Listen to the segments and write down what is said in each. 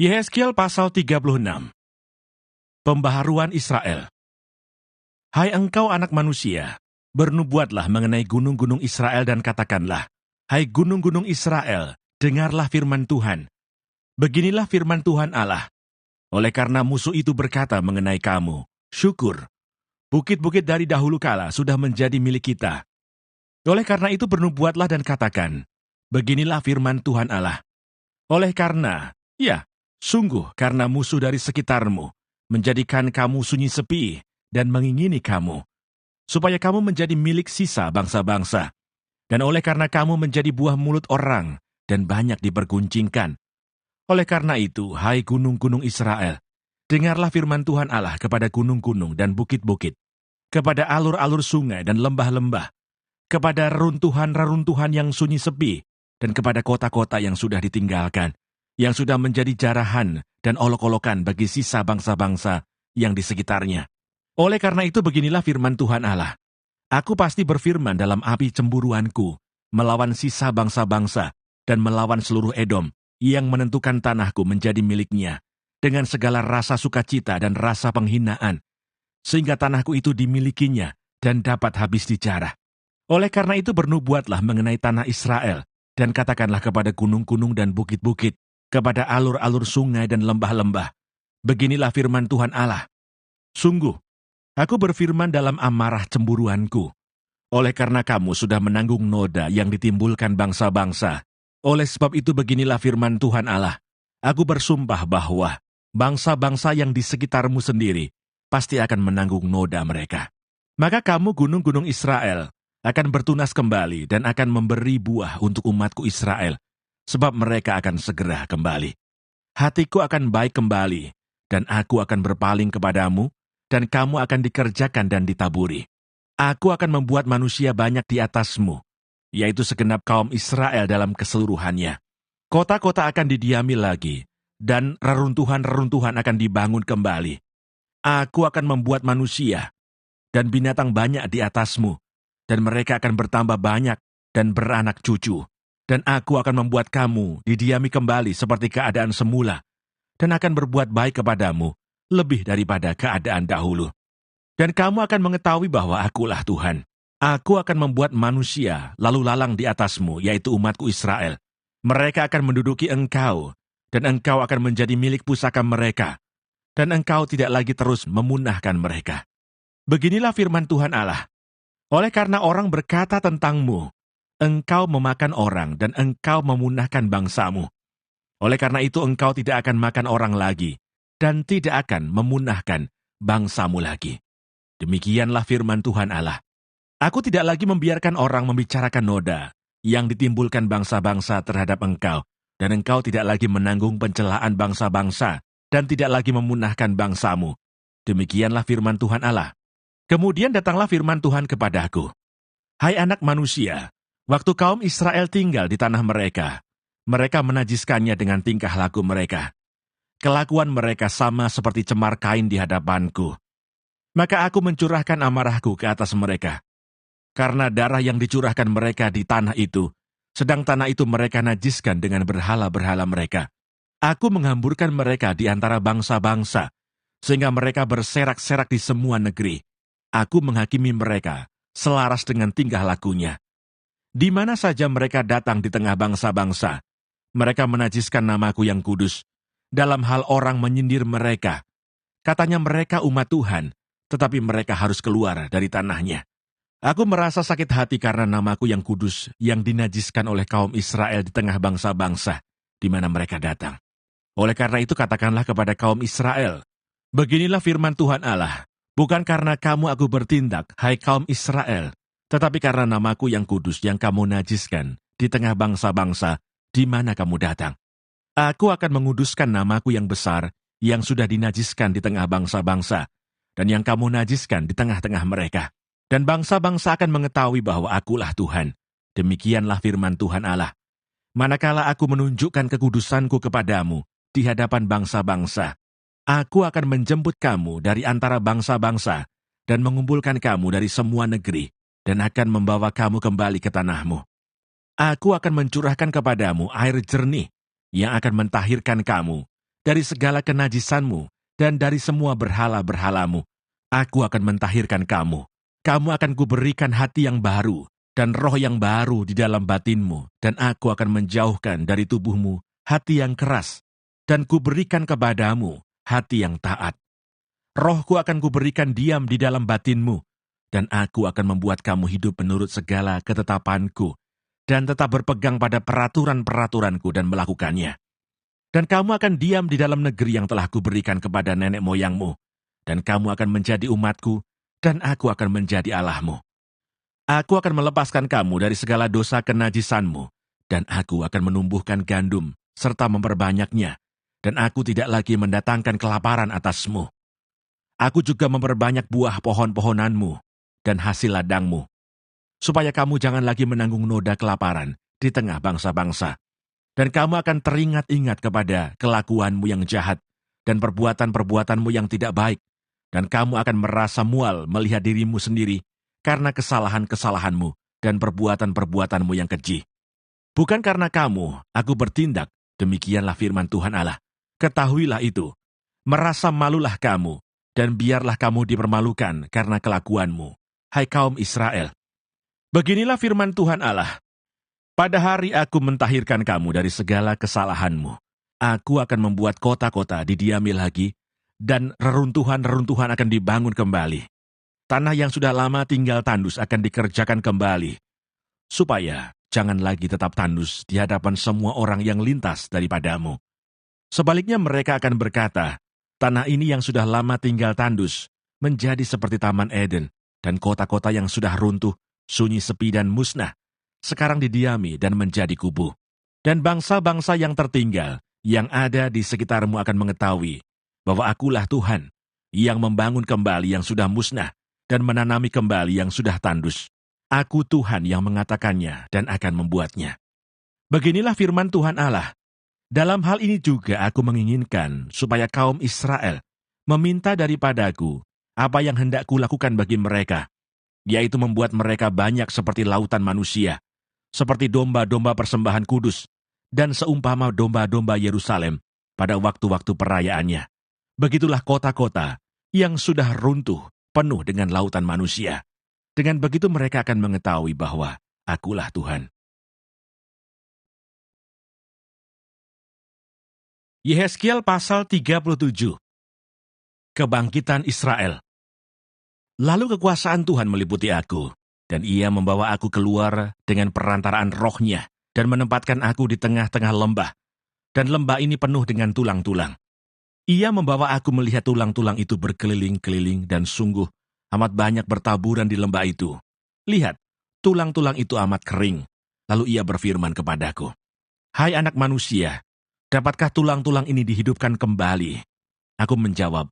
Yehezkiel pasal 36. Pembaharuan Israel. Hai engkau anak manusia, bernubuatlah mengenai gunung-gunung Israel dan katakanlah, hai gunung-gunung Israel, dengarlah firman Tuhan. Beginilah firman Tuhan Allah. Oleh karena musuh itu berkata mengenai kamu, syukur, bukit-bukit dari dahulu kala sudah menjadi milik kita. Oleh karena itu bernubuatlah dan katakan, beginilah firman Tuhan Allah. Oleh karena, sungguh karena musuh dari sekitarmu menjadikan kamu sunyi sepi dan mengingini kamu, supaya kamu menjadi milik sisa bangsa-bangsa. Dan oleh karena kamu menjadi buah mulut orang dan banyak diperguncingkan. Oleh karena itu, hai gunung-gunung Israel, dengarlah firman Tuhan Allah kepada gunung-gunung dan bukit-bukit, kepada alur-alur sungai dan lembah-lembah, kepada reruntuhan-reruntuhan yang sunyi sepi, dan kepada kota-kota yang sudah ditinggalkan, yang sudah menjadi jarahan dan olok-olokan bagi sisa bangsa-bangsa yang di sekitarnya. Oleh karena itu beginilah firman Tuhan Allah. Aku pasti berfirman dalam api cemburuanku, melawan sisa bangsa-bangsa dan melawan seluruh Edom, yang menentukan tanahku menjadi miliknya, dengan segala rasa sukacita dan rasa penghinaan, sehingga tanahku itu dimilikinya dan dapat habis dijarah. Oleh karena itu bernubuatlah mengenai tanah Israel, dan katakanlah kepada gunung-gunung dan bukit-bukit, kepada alur-alur sungai dan lembah-lembah, beginilah firman Tuhan Allah. Sungguh, aku berfirman dalam amarah cemburuanku, oleh karena kamu sudah menanggung noda yang ditimbulkan bangsa-bangsa. Oleh sebab itu beginilah firman Tuhan Allah, aku bersumpah bahwa bangsa-bangsa yang di sekitarmu sendiri pasti akan menanggung noda mereka. Maka kamu gunung-gunung Israel akan bertunas kembali dan akan memberi buah untuk umatku Israel, sebab mereka akan segera kembali. Hatiku akan baik kembali, dan aku akan berpaling kepadamu, dan kamu akan dikerjakan dan ditaburi. Aku akan membuat manusia banyak di atasmu, yaitu segenap kaum Israel dalam keseluruhannya. Kota-kota akan didiami lagi, dan reruntuhan-reruntuhan akan dibangun kembali. Aku akan membuat manusia dan binatang banyak di atasmu, dan mereka akan bertambah banyak dan beranak cucu. Dan aku akan membuat kamu didiami kembali seperti keadaan semula, dan akan berbuat baik kepadamu lebih daripada keadaan dahulu. Dan kamu akan mengetahui bahwa akulah Tuhan. Aku akan membuat manusia lalu lalang di atasmu, yaitu umatku Israel. Mereka akan menduduki engkau, dan engkau akan menjadi milik pusaka mereka, dan engkau tidak lagi terus memunahkan mereka. Beginilah firman Tuhan Allah. Oleh karena orang berkata tentangmu, engkau memakan orang dan engkau memunahkan bangsamu. Oleh karena itu engkau tidak akan makan orang lagi, dan tidak akan memunahkan bangsamu lagi. Demikianlah firman Tuhan Allah. Aku tidak lagi membiarkan orang membicarakan noda yang ditimbulkan bangsa-bangsa terhadap engkau, dan engkau tidak lagi menanggung pencelaan bangsa-bangsa, dan tidak lagi memunahkan bangsamu. Demikianlah firman Tuhan Allah. Kemudian datanglah firman Tuhan kepadaku. Hai anak manusia, waktu kaum Israel tinggal di tanah mereka, mereka menajiskannya dengan tingkah laku mereka. Kelakuan mereka sama seperti cemar kain di hadapanku. Maka aku mencurahkan amarahku ke atas mereka. Karena darah yang dicurahkan mereka di tanah itu, sedang tanah itu mereka najiskan dengan berhala-berhala mereka. Aku menghamburkan mereka di antara bangsa-bangsa, sehingga mereka berserak-serak di semua negeri. Aku menghakimi mereka selaras dengan tingkah lakunya. Di mana saja mereka datang di tengah bangsa-bangsa, mereka menajiskan namaku yang kudus, dalam hal orang menyindir mereka. Katanya mereka umat Tuhan, tetapi mereka harus keluar dari tanahnya. Aku merasa sakit hati karena namaku yang kudus yang dinajiskan oleh kaum Israel di tengah bangsa-bangsa, di mana mereka datang. Oleh karena itu katakanlah kepada kaum Israel, beginilah firman Tuhan Allah, bukan karena kamu aku bertindak, hai kaum Israel, tetapi karena namaku yang kudus yang kamu najiskan di tengah bangsa-bangsa di mana kamu datang. Aku akan menguduskan namaku yang besar yang sudah dinajiskan di tengah bangsa-bangsa, dan yang kamu najiskan di tengah-tengah mereka. Dan bangsa-bangsa akan mengetahui bahwa akulah Tuhan. Demikianlah firman Tuhan Allah. Manakala aku menunjukkan kekudusanku kepadamu di hadapan bangsa-bangsa, aku akan menjemput kamu dari antara bangsa-bangsa dan mengumpulkan kamu dari semua negeri dan akan membawa kamu kembali ke tanahmu. Aku akan mencurahkan kepadamu air jernih yang akan mentahirkan kamu dari segala kenajisanmu, dan dari semua berhala-berhalamu. Aku akan mentahirkan kamu. Kamu akan kuberikan hati yang baru, dan roh yang baru di dalam batinmu, dan aku akan menjauhkan dari tubuhmu hati yang keras, dan kuberikan kepadamu hati yang taat. Rohku akan kuberikan diam di dalam batinmu, dan aku akan membuat kamu hidup menurut segala ketetapanku, dan tetap berpegang pada peraturan-peraturanku dan melakukannya. Dan kamu akan diam di dalam negeri yang telah kuberikan kepada nenek moyangmu, dan kamu akan menjadi umatku, dan aku akan menjadi Allahmu. Aku akan melepaskan kamu dari segala dosa kenajisanmu, dan aku akan menumbuhkan gandum, serta memperbanyaknya, dan aku tidak lagi mendatangkan kelaparan atasmu. Aku juga memperbanyak buah pohon-pohonanmu, dan hasil ladangmu, supaya kamu jangan lagi menanggung noda kelaparan di tengah bangsa-bangsa. Dan kamu akan teringat-ingat kepada kelakuanmu yang jahat dan perbuatan-perbuatanmu yang tidak baik, dan kamu akan merasa mual melihat dirimu sendiri karena kesalahan-kesalahanmu dan perbuatan-perbuatanmu yang keji. Bukan karena kamu, aku bertindak, demikianlah firman Tuhan Allah. Ketahuilah itu, merasa malulah kamu, dan biarlah kamu dipermalukan karena kelakuanmu, hai kaum Israel. Beginilah firman Tuhan Allah. Pada hari aku mentahirkan kamu dari segala kesalahanmu. Aku akan membuat kota-kota didiami lagi, dan reruntuhan-reruntuhan akan dibangun kembali. Tanah yang sudah lama tinggal tandus akan dikerjakan kembali, supaya jangan lagi tetap tandus di hadapan semua orang yang lintas daripadamu. Sebaliknya mereka akan berkata, tanah ini yang sudah lama tinggal tandus, menjadi seperti Taman Eden, dan kota-kota yang sudah runtuh, sunyi sepi dan musnah, sekarang didiami dan menjadi kubu. Dan bangsa-bangsa yang tertinggal, yang ada di sekitarmu akan mengetahui, bahwa akulah Tuhan, yang membangun kembali yang sudah musnah, dan menanami kembali yang sudah tandus. Aku Tuhan yang mengatakannya dan akan membuatnya. Beginilah firman Tuhan Allah. Dalam hal ini juga aku menginginkan supaya kaum Israel meminta daripadaku apa yang hendak kulakukan bagi mereka, yaitu membuat mereka banyak seperti lautan manusia, seperti domba-domba persembahan kudus, dan seumpama domba-domba Yerusalem pada waktu-waktu perayaannya. Begitulah kota-kota yang sudah runtuh, penuh dengan lautan manusia. Dengan begitu mereka akan mengetahui bahwa akulah Tuhan. Yehezkiel pasal 37. Kebangkitan Israel. Lalu kekuasaan Tuhan meliputi aku, dan ia membawa aku keluar dengan perantaraan rohnya, dan menempatkan aku di tengah-tengah lembah, dan lembah ini penuh dengan tulang-tulang. Ia membawa aku melihat tulang-tulang itu berkeliling-keliling, dan sungguh amat banyak bertaburan di lembah itu. Lihat, tulang-tulang itu amat kering. Lalu ia berfirman kepadaku, hai anak manusia, dapatkah tulang-tulang ini dihidupkan kembali? Aku menjawab,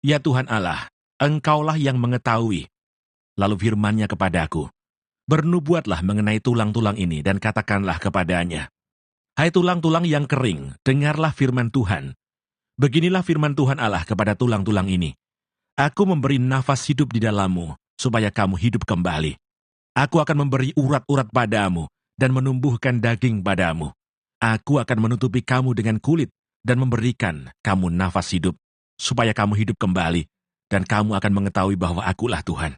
ya Tuhan Allah, Engkaulah yang mengetahui. Lalu firman-Nya kepadaku, bernubuatlah mengenai tulang-tulang ini dan katakanlah kepadanya, hai tulang-tulang yang kering, dengarlah firman Tuhan. Beginilah firman Tuhan Allah kepada tulang-tulang ini. Aku memberi nafas hidup di dalammu, supaya kamu hidup kembali. Aku akan memberi urat-urat padamu, dan menumbuhkan daging padamu. Aku akan menutupi kamu dengan kulit, dan memberikan kamu nafas hidup, supaya kamu hidup kembali, dan kamu akan mengetahui bahwa akulah Tuhan.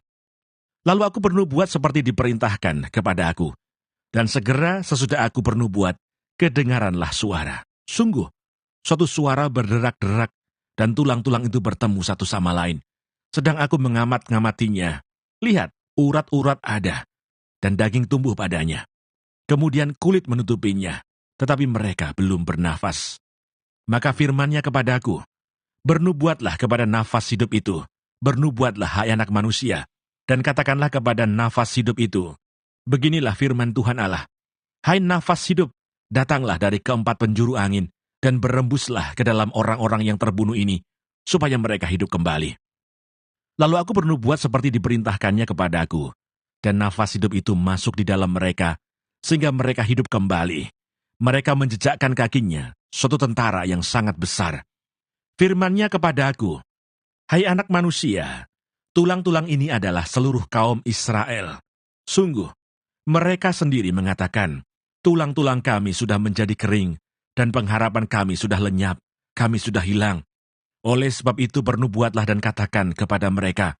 Lalu aku bernubuat seperti diperintahkan kepada aku, dan segera sesudah aku bernubuat, kedengaranlah suara. Sungguh, suatu suara berderak-derak, dan tulang-tulang itu bertemu satu sama lain. Sedang aku mengamat-ngamatinya, lihat, urat-urat ada, dan daging tumbuh padanya. Kemudian kulit menutupinya, tetapi mereka belum bernafas. Maka firman-Nya kepadaku, bernubuatlah kepada nafas hidup itu, bernubuatlah hai anak manusia, dan katakanlah kepada nafas hidup itu, beginilah firman Tuhan Allah, hai nafas hidup, datanglah dari keempat penjuru angin, dan berembuslah ke dalam orang-orang yang terbunuh ini, supaya mereka hidup kembali. Lalu aku bernubuat seperti diperintahkannya kepadaku, dan nafas hidup itu masuk di dalam mereka, sehingga mereka hidup kembali. Mereka menjejakkan kakinya, suatu tentara yang sangat besar. Firman-Nya kepadaku, hai anak manusia, tulang-tulang ini adalah seluruh kaum Israel. Sungguh, mereka sendiri mengatakan, tulang-tulang kami sudah menjadi kering, dan pengharapan kami sudah lenyap, kami sudah hilang. Oleh sebab itu bernubuatlah dan katakan kepada mereka,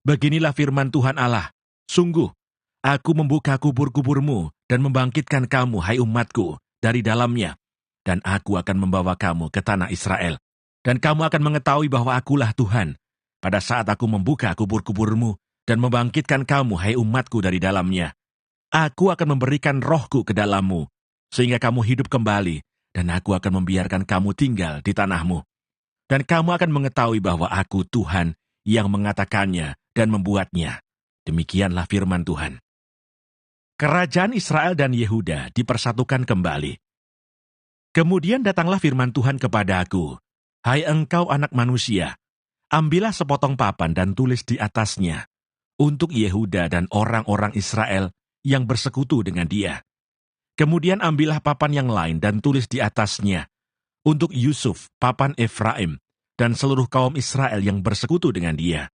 beginilah firman Tuhan Allah, sungguh, aku membuka kubur-kuburmu dan membangkitkan kamu, hai umatku, dari dalamnya. Dan aku akan membawa kamu ke tanah Israel. Dan kamu akan mengetahui bahwa akulah Tuhan, pada saat aku membuka kubur-kuburmu dan membangkitkan kamu, hai umatku, dari dalamnya. Aku akan memberikan rohku ke dalammu, sehingga kamu hidup kembali, dan aku akan membiarkan kamu tinggal di tanahmu. Dan kamu akan mengetahui bahwa aku Tuhan yang mengatakannya dan membuatnya. Demikianlah firman Tuhan. Kerajaan Israel dan Yehuda dipersatukan kembali. Kemudian datanglah firman Tuhan kepada aku, hai engkau anak manusia, ambillah sepotong papan dan tulis di atasnya, untuk Yehuda dan orang-orang Israel yang bersekutu dengan dia. Kemudian ambillah papan yang lain dan tulis di atasnya, untuk Yusuf, papan Efraim, dan seluruh kaum Israel yang bersekutu dengan dia.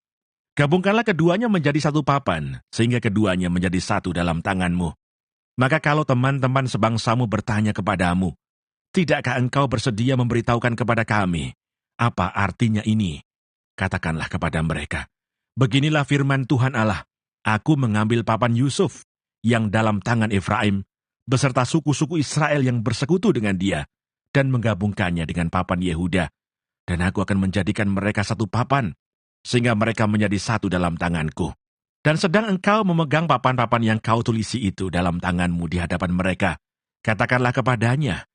Gabungkanlah keduanya menjadi satu papan, sehingga keduanya menjadi satu dalam tanganmu. Maka kalau teman-teman sebangsamu bertanya kepadamu, tidakkah engkau bersedia memberitahukan kepada kami, apa artinya ini? Katakanlah kepada mereka, beginilah firman Tuhan Allah, aku mengambil papan Yusuf, yang dalam tangan Efraim, beserta suku-suku Israel yang bersekutu dengan dia, dan menggabungkannya dengan papan Yehuda, dan aku akan menjadikan mereka satu papan, sehingga mereka menjadi satu dalam tanganku. Dan sedang engkau memegang papan-papan yang kau tulisi itu dalam tanganmu di hadapan mereka, katakanlah kepadanya,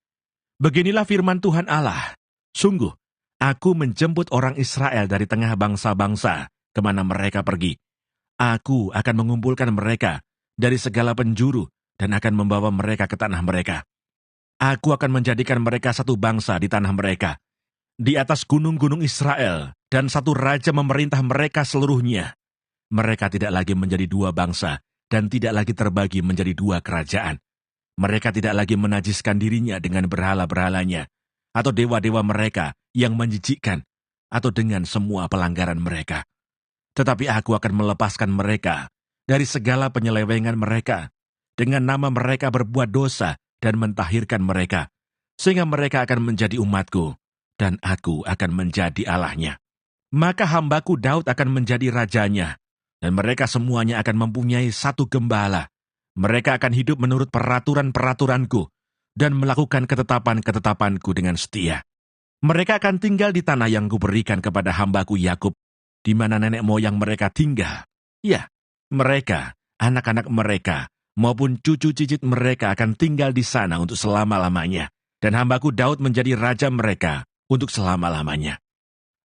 beginilah firman Tuhan Allah, sungguh, aku menjemput orang Israel dari tengah bangsa-bangsa, kemana mereka pergi. Aku akan mengumpulkan mereka dari segala penjuru, dan akan membawa mereka ke tanah mereka. Aku akan menjadikan mereka satu bangsa di tanah mereka, di atas gunung-gunung Israel, dan satu raja memerintah mereka seluruhnya. Mereka tidak lagi menjadi dua bangsa, dan tidak lagi terbagi menjadi dua kerajaan. Mereka tidak lagi menajiskan dirinya dengan berhala-berhalanya, atau dewa-dewa mereka yang menjijikkan, atau dengan semua pelanggaran mereka. Tetapi aku akan melepaskan mereka dari segala penyelewengan mereka, dengan nama mereka berbuat dosa, dan mentahirkan mereka, sehingga mereka akan menjadi umatku, dan aku akan menjadi Allahnya. Maka hambaku Daud akan menjadi rajanya, dan mereka semuanya akan mempunyai satu gembala. Mereka akan hidup menurut peraturan-peraturanku, dan melakukan ketetapan-ketetapanku dengan setia. Mereka akan tinggal di tanah yang kuberikan kepada hambaku Yakub, di mana nenek moyang mereka tinggal. Ya, mereka, anak-anak mereka, maupun cucu cicit mereka akan tinggal di sana untuk selama-lamanya, dan hambaku Daud menjadi raja mereka untuk selama-lamanya.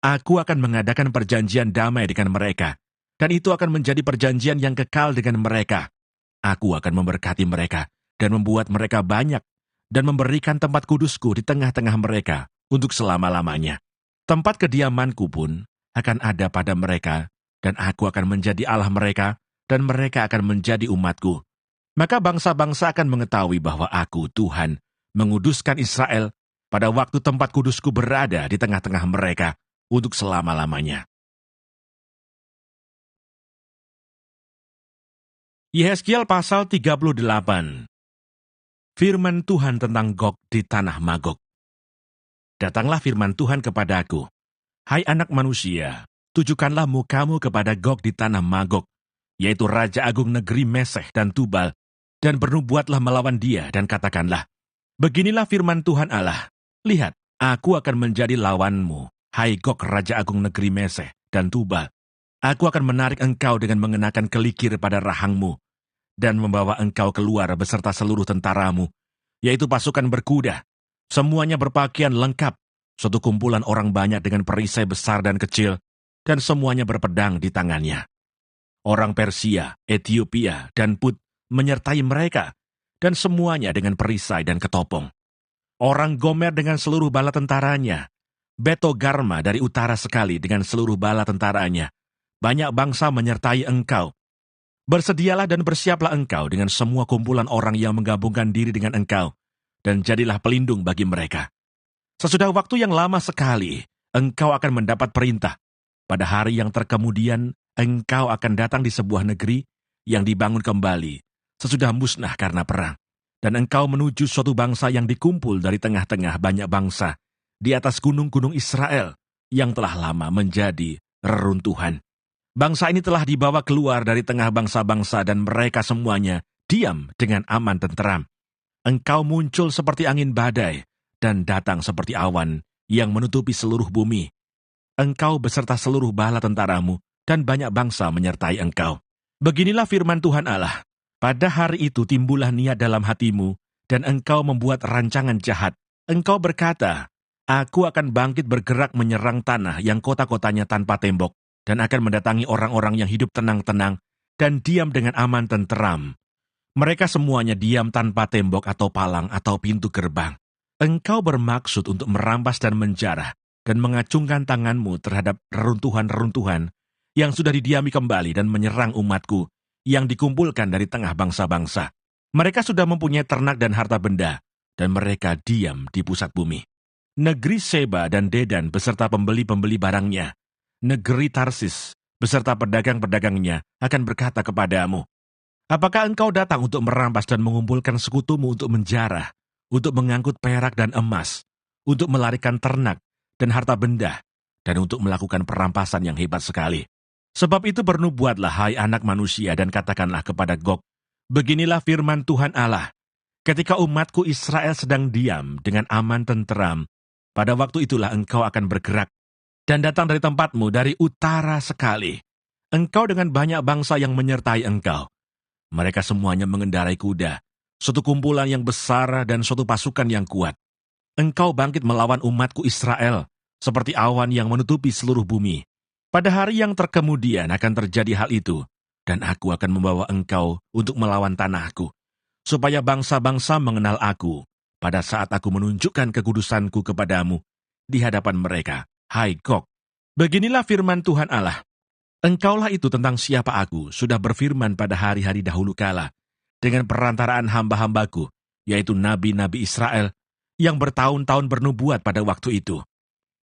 Aku akan mengadakan perjanjian damai dengan mereka, dan itu akan menjadi perjanjian yang kekal dengan mereka. Aku akan memberkati mereka, dan membuat mereka banyak, dan memberikan tempat kudusku di tengah-tengah mereka untuk selama-lamanya. Tempat kediamanku pun akan ada pada mereka, dan aku akan menjadi Allah mereka, dan mereka akan menjadi umatku. Maka bangsa-bangsa akan mengetahui bahwa aku, Tuhan, menguduskan Israel pada waktu tempat kudusku berada di tengah-tengah mereka untuk selama-lamanya. Yehezkiel pasal 38. Firman Tuhan tentang Gog di tanah Magog. Datanglah firman Tuhan kepadaku, hai anak manusia, tujukanlah mukamu kepada Gog di tanah Magog, yaitu Raja Agung negeri Meseh dan Tubal, dan bernubuatlah melawan dia, dan katakanlah, beginilah firman Tuhan Allah, lihat, aku akan menjadi lawanmu, hai Gog Raja Agung negeri Meseh dan Tubal. Aku akan menarik engkau dengan mengenakan kelikir pada rahangmu, dan membawa engkau keluar beserta seluruh tentaramu, yaitu pasukan berkuda, semuanya berpakaian lengkap, suatu kumpulan orang banyak dengan perisai besar dan kecil, dan semuanya berpedang di tangannya. Orang Persia, Etiopia, dan Put menyertai mereka, dan semuanya dengan perisai dan ketopong. Orang Gomer dengan seluruh bala tentaranya, Betogarma dari utara sekali dengan seluruh bala tentaranya. Banyak bangsa menyertai engkau. Bersedialah dan bersiaplah engkau dengan semua kumpulan orang yang menggabungkan diri dengan engkau, dan jadilah pelindung bagi mereka. Sesudah waktu yang lama sekali, engkau akan mendapat perintah. Pada hari yang terkemudian, engkau akan datang di sebuah negeri yang dibangun kembali, sesudah musnah karena perang. Dan engkau menuju suatu bangsa yang dikumpul dari tengah-tengah banyak bangsa, di atas gunung-gunung Israel yang telah lama menjadi reruntuhan. Bangsa ini telah dibawa keluar dari tengah bangsa-bangsa dan mereka semuanya diam dengan aman tenteram. Engkau muncul seperti angin badai dan datang seperti awan yang menutupi seluruh bumi. Engkau beserta seluruh bala tentaramu dan banyak bangsa menyertai engkau. Beginilah firman Tuhan Allah. Pada hari itu timbullah niat dalam hatimu dan engkau membuat rancangan jahat. Engkau berkata, aku akan bangkit bergerak menyerang tanah yang kota-kotanya tanpa tembok dan akan mendatangi orang-orang yang hidup tenang-tenang dan diam dengan aman tenteram. Mereka semuanya diam tanpa tembok atau palang atau pintu gerbang. Engkau bermaksud untuk merampas dan menjarah dan mengacungkan tanganmu terhadap reruntuhan-reruntuhan yang sudah didiami kembali dan menyerang umatku yang dikumpulkan dari tengah bangsa-bangsa. Mereka sudah mempunyai ternak dan harta benda, dan mereka diam di pusat bumi. Negeri Seba dan Dedan beserta pembeli-pembeli barangnya, negeri Tarsis beserta pedagang-pedagangnya akan berkata kepadamu, apakah engkau datang untuk merampas dan mengumpulkan sekutumu untuk menjarah, untuk mengangkut perak dan emas, untuk melarikan ternak dan harta benda, dan untuk melakukan perampasan yang hebat sekali? Sebab itu bernubuatlah, hai anak manusia, dan katakanlah kepada Gog, beginilah firman Tuhan Allah, ketika umatku Israel sedang diam dengan aman tenteram, pada waktu itulah engkau akan bergerak dan datang dari tempatmu dari utara sekali. Engkau dengan banyak bangsa yang menyertai engkau. Mereka semuanya mengendarai kuda, suatu kumpulan yang besar dan suatu pasukan yang kuat. Engkau bangkit melawan umatku Israel, seperti awan yang menutupi seluruh bumi. Pada hari yang terkemudian akan terjadi hal itu, dan aku akan membawa engkau untuk melawan tanahku, supaya bangsa-bangsa mengenal aku, pada saat aku menunjukkan kekudusanku kepadamu di hadapan mereka, hai Gog. Beginilah firman Tuhan Allah. Engkaulah itu tentang siapa aku sudah berfirman pada hari-hari dahulu kala, dengan perantaraan hamba-hambaku, yaitu nabi-nabi Israel, yang bertahun-tahun bernubuat pada waktu itu,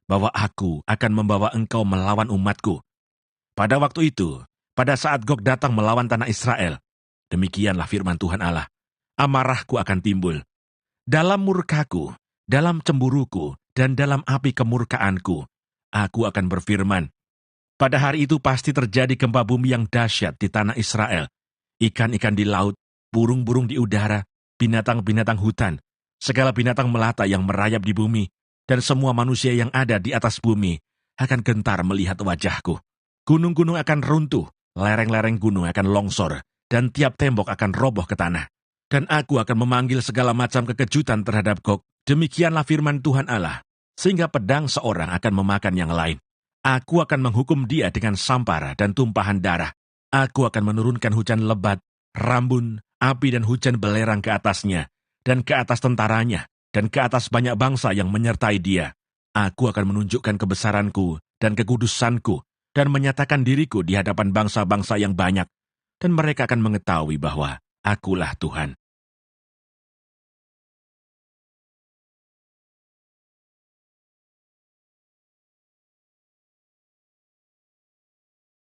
bahwa aku akan membawa engkau melawan umatku. Pada waktu itu, pada saat Gog datang melawan tanah Israel, demikianlah firman Tuhan Allah, amarahku akan timbul. Dalam murkaku, dalam cemburuku, dan dalam api kemurkaanku, aku akan berfirman. Pada hari itu pasti terjadi gempa bumi yang dahsyat di tanah Israel. Ikan-ikan di laut, burung-burung di udara, binatang-binatang hutan, segala binatang melata yang merayap di bumi, dan semua manusia yang ada di atas bumi akan gentar melihat wajahku. Gunung-gunung akan runtuh, lereng-lereng gunung akan longsor, dan tiap tembok akan roboh ke tanah. Dan aku akan memanggil segala macam kekejutan terhadap Gog. Demikianlah firman Tuhan Allah, sehingga pedang seorang akan memakan yang lain. Aku akan menghukum dia dengan sampara dan tumpahan darah. Aku akan menurunkan hujan lebat, rambun, api dan hujan belerang ke atasnya, dan ke atas tentaranya, dan ke atas banyak bangsa yang menyertai dia. Aku akan menunjukkan kebesaranku dan kekudusanku, dan menyatakan diriku di hadapan bangsa-bangsa yang banyak, dan mereka akan mengetahui bahwa akulah Tuhan.